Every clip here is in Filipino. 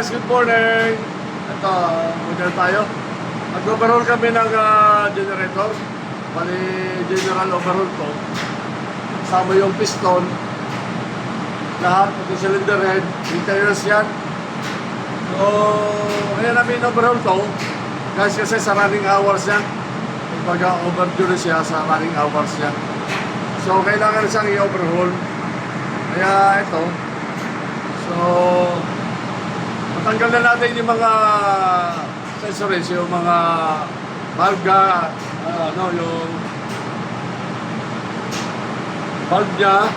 guys, good morning. Ito, model tayo. Mag-overhaul kami ng generator. Bali, general overhaul to. Kasama yung piston. Lahat, pati cylinder head. Maintenance yan. So, kaya namin overhaul to. Guys, kasi sa running hours yan. Kumbaga, overdue siya sa running hours yan. So, kailangan siyang i-overhaul. Kaya ito. So, matanggal na natin yung mga accessories, yung mga valga, yung valve niya,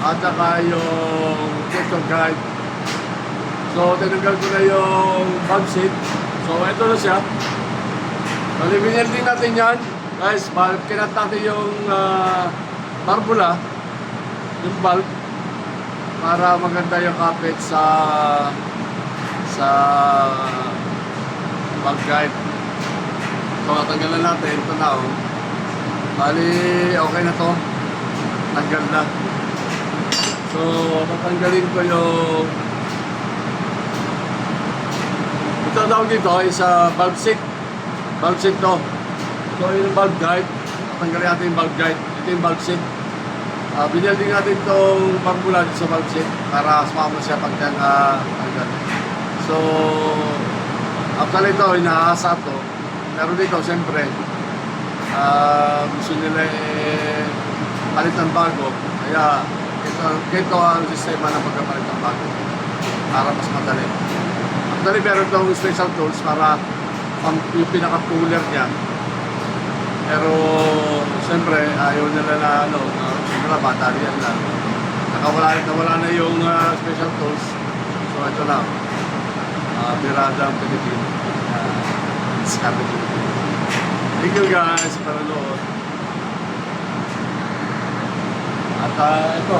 at saka yung protector guide. So, tinanggal ko na yung valve seat. So, ito na siya. Malibinil din natin yan. Guys, kinat natin yung barbula, yung valve, para maganda yung kapit sa valve guide. So, tanggalan natin. Ito na, oh. Bali, okay na to. Tanggal na. So, tatanggalin ko yung ito tawag dito is valve seat. Valve seat to. So, yung valve guide. Tatanggalin natin yung valve guide. Ito yung valve seat. Binilding natin itong barbula sa valve seat para sumama siya pag tanggal. So, after ito, inaasa to. Pero dito, siyempre, gusto nila palit ng bago. Kaya, ito ang sistema ng pagkapalit ng bago para mas madali. Actually, meron itong special tools para yung pinaka-cooler niya. Pero, siyempre, ayaw nila na, gusto nila bataryan lang. Nawala na yung special tools. So, ito lang. Birada ang Pilipino. Sabi ko. Thank you guys, para noon. At ito,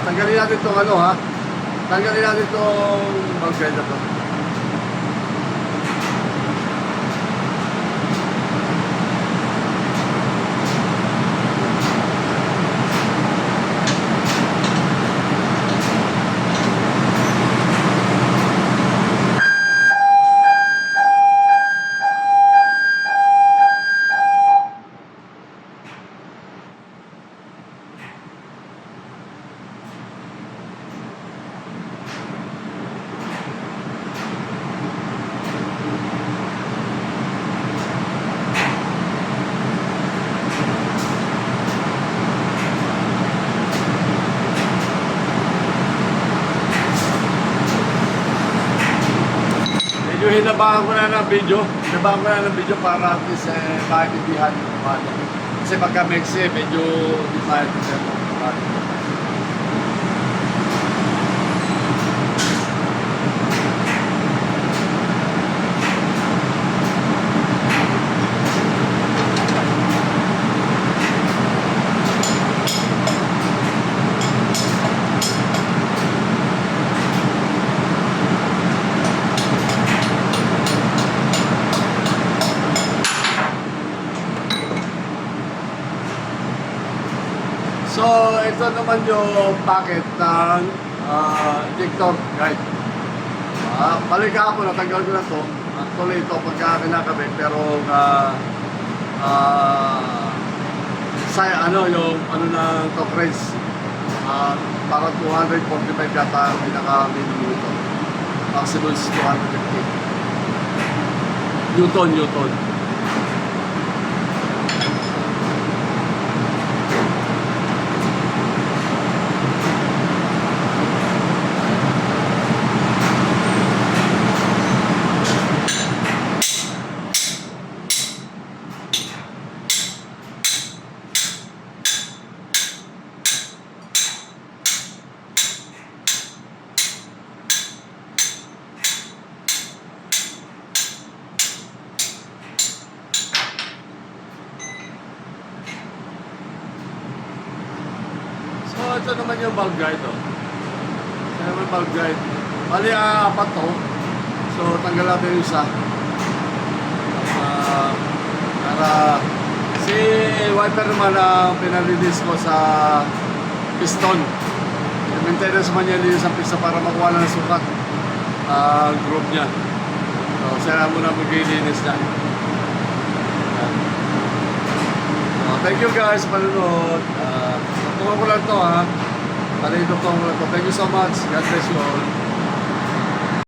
tanggalin natin itong tanggalin natin itong valve na ito. Hinabahan ko na ng video. Para at least makaintindihan yung ano. Kasi pagka mixi, medyo di maintindihan. So, ito naman yung packet ng injector guide. Balik ako, natanggal ko na to. Actually, ito pagka kinakabit, pero yung ng torque race. Para 245 yata ang pinaka-minimum ito. Maximum is 250. Newton. Ito naman yung valve guide. Ito naman yung valve guide. Bali, apat to. So, tanggal natin yung isa. Para si wiper naman ang pinarelease ko sa piston. Yung maintenance man yan din sa pista para makuha na ng sukat. group niya. So, siya muna maglilinis niya. Thank you guys sa panunod. Tutukan ko lang to ha. Thank you so much. God bless you all.